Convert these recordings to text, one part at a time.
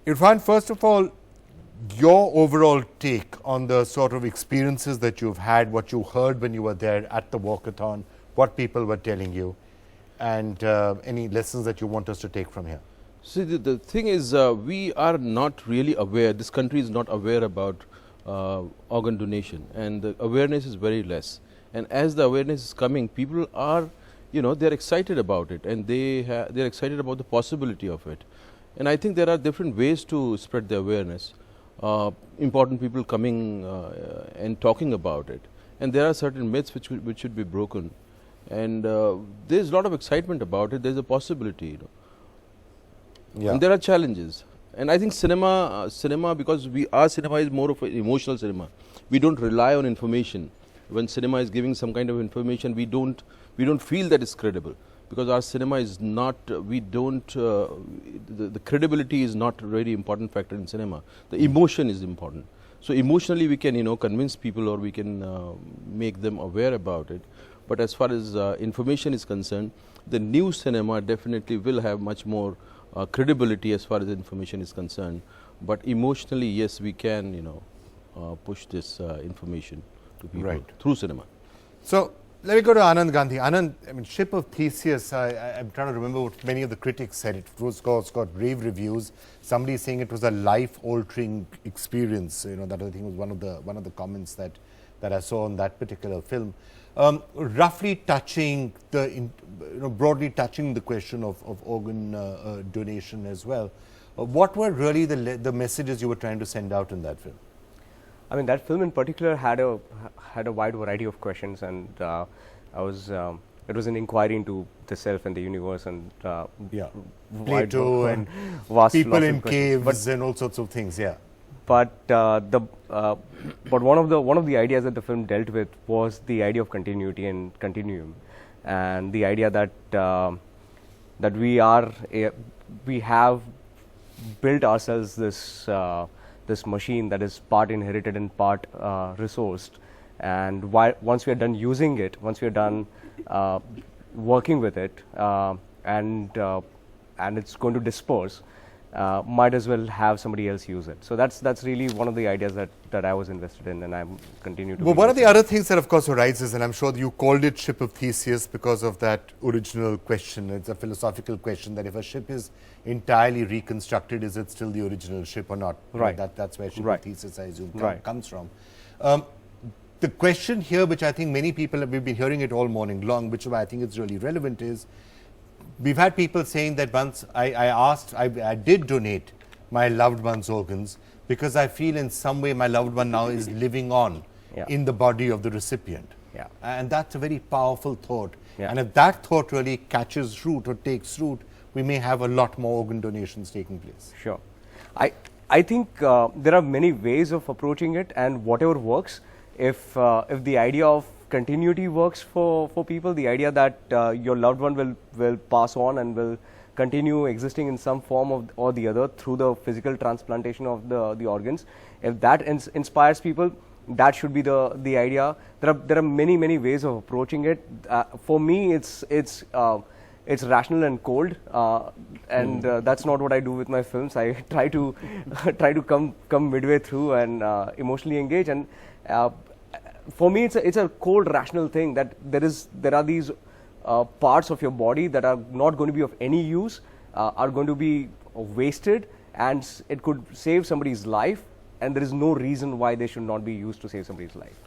Irfan, first of all, your overall take on the sort of experiences that you've had, what you heard when you were there at the walkathon, what people were telling you, and any lessons that you want us to take from here. See, the thing is, we are not really aware, this country is not aware about organ donation, and the awareness is very less. And as the awareness is coming, people are, they're excited about it, and they're excited about the possibility of it. And I think there are different ways to spread the awareness. Important people coming and talking about it. And there are certain myths which should be broken. And there's a lot of excitement about it. There's a possibility, Yeah. And there are challenges. And I think cinema, because our cinema is more of an emotional cinema. We don't rely on information. When cinema is giving some kind of information, we don't feel that it's credible, because our cinema is not. The credibility is not a really important factor in cinema. The emotion is important. So emotionally, we can convince people, or we can make them aware about it. But as far as information is concerned, the new cinema definitely will have much more credibility as far as information is concerned. But emotionally, yes, we can push this information to people through cinema. So let me go to Anand Gandhi. Anand, I mean, Ship of Theseus, I'm trying to remember what many of the critics said. It was got rave reviews. Somebody saying it was a life-altering experience. That I think was one of the comments that I saw on that particular film. Roughly touching broadly touching the question of organ donation as well. What were really the messages you were trying to send out in that film? I mean, that film in particular had a wide variety of questions, and it was an inquiry into the self and the universe, and Plato and vast people in caves and all sorts of things. Yeah. But one of the ideas that the film dealt with was the idea of continuity and continuum, and the idea that we have built ourselves this machine that is part inherited and part resourced, and once we are done using it, once we are done working with it, and it's going to disperse, might as well have somebody else use it. So that's really one of the ideas that I was invested in, and I'm continue to. Well, one of the other things that of course arises, and I'm sure you called it Ship of Theseus because of that original question. It's a philosophical question that if a ship is entirely reconstructed, is it still the original ship or not? Right. That's where Ship of Theseus, I assume, comes from. The question here, which I think many people we've been hearing it all morning long, which I think is really relevant, is we've had people saying that once I did donate my loved one's organs because I feel in some way my loved one now is living on in the body of the recipient. Yeah. And that's a very powerful thought. Yeah. And if that thought really catches root or takes root, we may have a lot more organ donations taking place. Sure. I think there are many ways of approaching it, and whatever works. If the idea of continuity works for people, the idea that your loved one will pass on and will continue existing in some form or the other through the physical transplantation of the organs, if that inspires people, that should be the idea. There are many ways of approaching it. For me, it's rational and cold, and that's not what I do with my films. I try to come midway through and emotionally engage, and for me, it's a cold, rational thing that there are these parts of your body that are not going to be of any use, are going to be wasted, and it could save somebody's life, and there is no reason why they should not be used to save somebody's life.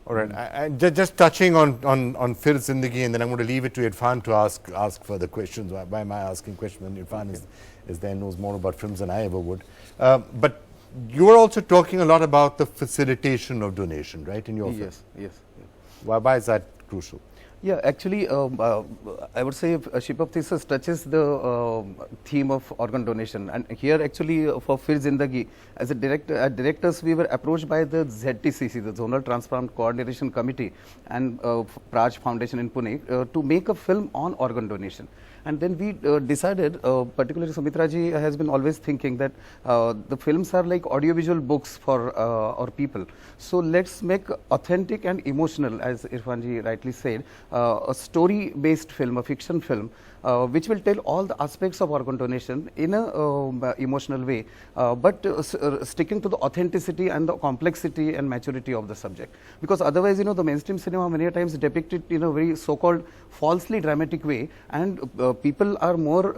All right. Just touching on Fir Zindagi, and then I'm going to leave it to Irfan to ask further questions. Why am I asking questions when Irfan is there, knows more about films than I ever would. But you were also talking a lot about the facilitation of donation, right, in your film? Yes. Why is that crucial? Yeah, actually, I would say Ship of Theseus touches the theme of organ donation, and here actually for Fir Zindagi, as a directors, we were approached by the ZTCC, the Zonal Transplant Coordination Committee, and Praj Foundation in Pune to make a film on organ donation. And then we decided, particularly Sumitra ji has been always thinking that the films are like audiovisual books for our people. So let's make authentic and emotional, as Irfan ji rightly said, a story-based film, a fiction film, which will tell all the aspects of organ donation in a emotional way, but sticking to the authenticity and the complexity and maturity of the subject. Because otherwise, you know, the mainstream cinema many times depict it in a very so-called falsely dramatic way, and people are more,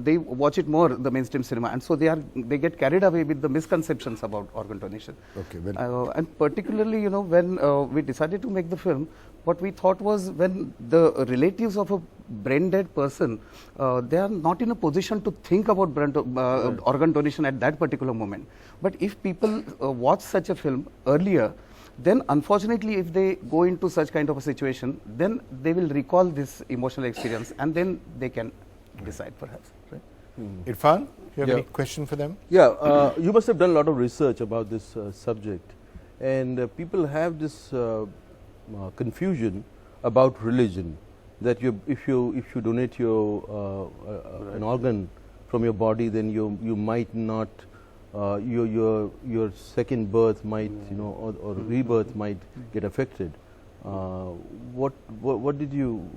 they watch it more, the mainstream cinema, and so they get carried away with the misconceptions about organ donation. Okay, well. And particularly, you know, when we decided to make the film, what we thought was, when the relatives of a brain dead person, they are not in a position to think about organ donation at that particular moment. But if people watch such a film earlier, then unfortunately if they go into such kind of a situation, then they will recall this emotional experience, and then they can decide perhaps. Right? Irfan, you have Yeah. any question for them? Yeah, you must have done a lot of research about this subject, and people have this confusion about religion, that if you donate an organ from your body, then you might not, your second birth might, you know, or rebirth might get affected. What did you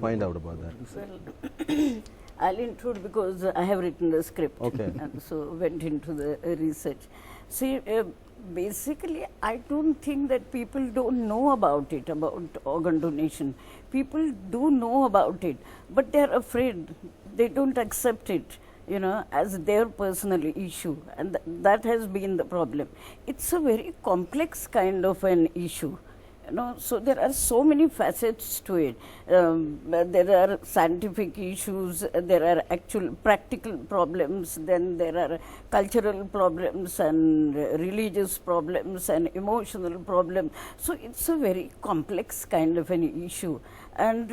find out about that? Well, I'll intrude because I have written the script. Okay. And so went into the research. See, basically, I don't think that people don't know about it, about organ donation. People do know about it, but they're afraid. They don't accept it, you know, as their personal issue, and that has been the problem. It's a very complex kind of an issue. You know, so there are so many facets to it. There are scientific issues, there are actual practical problems, then there are cultural problems and religious problems and emotional problems. So it's a very complex kind of an issue. And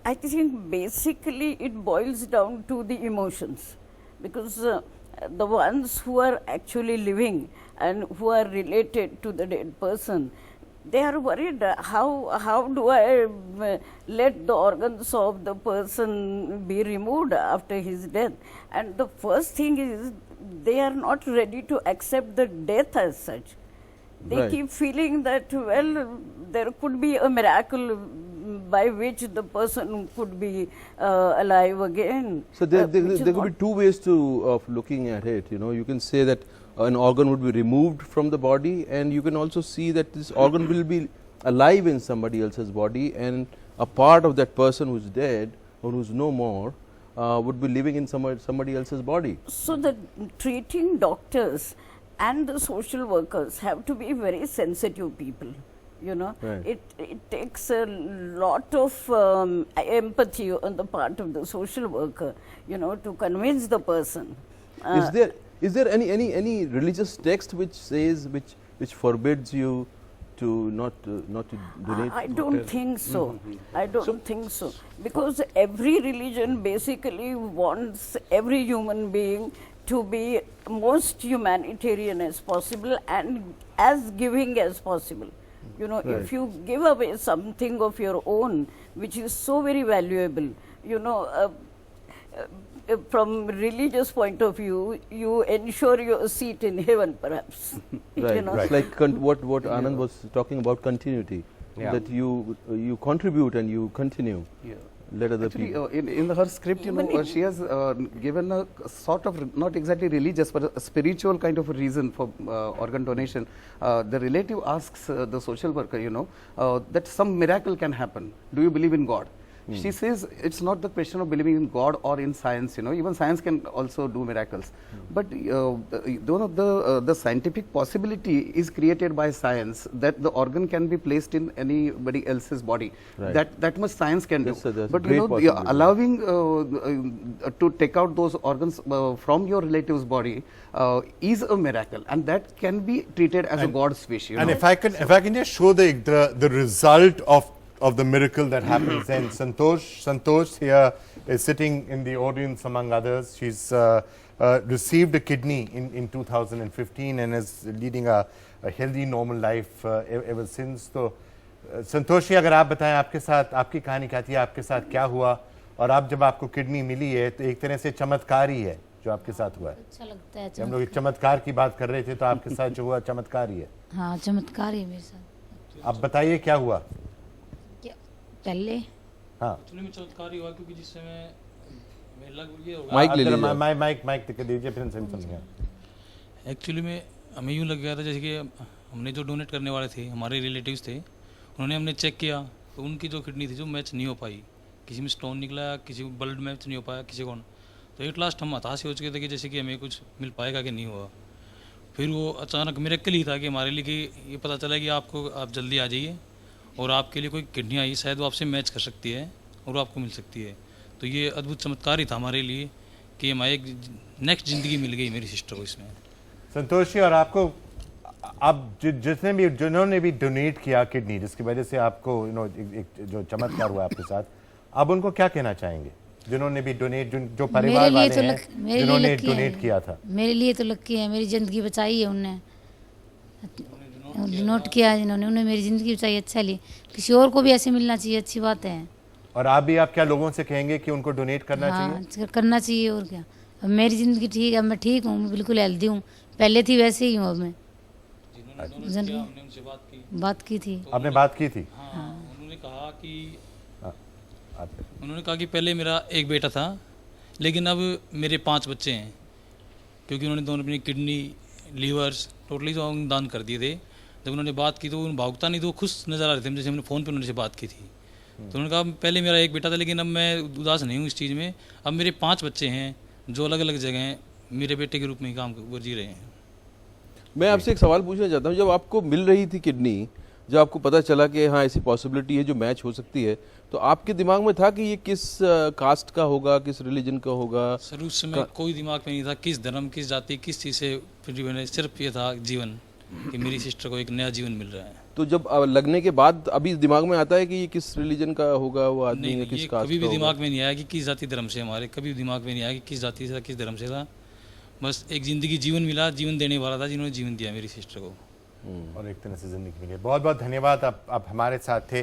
I think basically it boils down to the emotions, because the ones who are actually living and who are related to the dead person, they are worried, how do I let the organs of the person be removed after his death? And the first thing is, they are not ready to accept the death as such. They Right. keep feeling that, well, there could be a miracle by which the person could be alive again. So there which is could not- be two ways of looking at it. You know, you can say that an organ would be removed from the body, and you can also see that this organ will be alive in somebody else's body, and a part of that person who's dead or who's no more would be living in somebody else's body. So the treating doctors and the social workers have to be very sensitive people. You know, Right. it takes a lot of empathy on the part of the social worker, you know, to convince the person. Is there any religious text which says, which forbids you to not to donate? I don't think so. I don't think so. Because every religion basically wants every human being to be most humanitarian as possible and as giving as possible. You know, Right. if you give away something of your own, which is so very valuable, you know, from religious point of view, you ensure your seat in heaven, perhaps. Right. You know? It's like what Anand was talking about, continuity. Yeah. That you contribute and you continue. Yeah. Let other Actually, people. in her script, you know, she has given a sort of, not exactly religious, but a spiritual kind of a reason for organ donation. The relative asks the social worker, you know, that some miracle can happen. Do you believe in God? She says it's not the question of believing in God or in science, you know, even science can also do miracles. But the scientific possibility is created by science that the organ can be placed in anybody else's body. Right. That much science can That's do. a But great you know, possibility. allowing to take out those organs from your relative's body is a miracle, and that can be treated as a God's wish. You And know? if I can just show the result of the miracle that happens, then Santosh here is sitting in the audience among others. She's received a kidney in 2015 and is leading a healthy, normal life ever since. So, Santosh ji, अगर आप बताएं आपके साथ आपकी कहानी क्या थी, आपके साथ क्या हुआ, और आप जब आपको किडनी मिली है तो एक तरह से चमत्कार ही है जो आपके साथ हुआ है. अच्छा लगता है हम लोग एक चमत्कार की बात कर रहे थे, तो आपके साथ जो हुआ चमत्कार ही है. हाँ चमत्कार ही मेरे साथ. आप बताइए क्या हुआ. क्या पहले हाँ एक्चुअली में चमत्कार ही हुआ क्योंकि जिस समय मैं लगभग ये होगा माइक ले लीजिए आप। माइक दिखा दीजिए फिर समझेंगे। एक्चुअली में हमें यूँ लग गया था जैसे कि हमने जो डोनेट करने वाले थे हमारे रिलेटिव्स थे, उन्होंने हमने चेक किया तो उनकी जो किडनी थी जो मैच नहीं हो पाई, किसी में स्टोन निकला, किसी को ब्लड मैच नहीं हो पाया, किसी को। तो एट लास्ट हम हताश हो चुके थे कि जैसे कि हमें कुछ मिल पाएगा कि नहीं हुआ। फिर वो अचानक मिरेकल ही था कि हमारे लिए कि ये पता चला कि आप जल्दी आ जाइए और आपके लिए कोई किडनी आई, शायद वो आपसे मैच कर सकती है और वो आपको मिल सकती है। तो ये अद्भुत चमत्कार ही था हमारे लिए कि हमारे एक नेक्स्ट ज़िंदगी मिल गई मेरी सिस्टर को इसमें। संतोष जी, और आपको आप जिन्होंने भी डोनेट किया किडनी, जिसकी वजह से आपको एक जो चमत्कार हुआ आपके साथ, आप उनको क्या कहना चाहेंगे जिन्होंने भी डोनेट, जो परिवार वाले हैं जिन्होंने डोनेट किया था? मेरे लिए तो लकी है, मेरी ज़िंदगी बचाई है उनने, नोट किया जिन्होंने, उन्होंने मेरी ज़िंदगी बचाई। अच्छा लिए किसी और को भी ऐसे मिलना चाहिए, अच्छी बात है। और आप क्या लोगों से कहेंगे कि उनको डोनेट करना चाहिए? करना चाहिए और क्या। अब मेरी ज़िंदगी ठीक है, मैं ठीक हूँ, मैं बिल्कुल हेल्दी हूँ, पहले थी वैसे ही हूँ अब मैं। बात की थी, आपने बात की थी? हाँ, उन्होंने कहा कि पहले मेरा एक बेटा था लेकिन अब मेरे 5 बच्चे हैं, क्योंकि उन्होंने दोनों अपनी किडनी, लीवर्स टोटली जो दान कर दिए थे। जब उन्होंने बात की तो उन्होंने भावुकता नहीं, तो वो खुश नज़र आ रहे थे, जैसे हमने फ़ोन पे उन्होंने बात की थी। तो उन्होंने कहा पहले मेरा एक बेटा था लेकिन अब मैं उदास नहीं हूँ इस चीज़ में, अब मेरे 5 बच्चे हैं जो अलग अलग जगह मेरे बेटे के रूप में ही काम जी रहे हैं। मैं आपसे एक सवाल पूछना चाहता हूँ, जब आपको मिल रही थी किडनी, जब आपको पता चला कि हाँ ऐसी पॉसिबिलिटी है जो मैच हो सकती है, तो आपके दिमाग में था कि ये किस कास्ट का होगा, किस रिलीजन का होगा? सर उस समय कोई दिमाग में नहीं था किस धर्म, किस जाति, किस चीज़ से फिर सिर्फ ये था जीवन, कि मेरी सिस्टर को एक नया जीवन मिल रहा है। तो जब लगने के बाद अभी दिमाग में आता है कि ये किस रिलीजन का होगा वो आदमी, नहीं, किस ये कास्ट कभी भी का दिमाग होगा? में नहीं आया कि किस जाति धर्म से, हमारे कभी दिमाग में नहीं आया कि किस जाति से, किस धर्म से था। बस एक ज़िंदगी जीवन मिला, जीवन देने वाला था जिन्होंने जीवन दिया मेरी सिस्टर को। और एक तरह से जिंदगी मिली। बहुत बहुत धन्यवाद, आप हमारे साथ थे।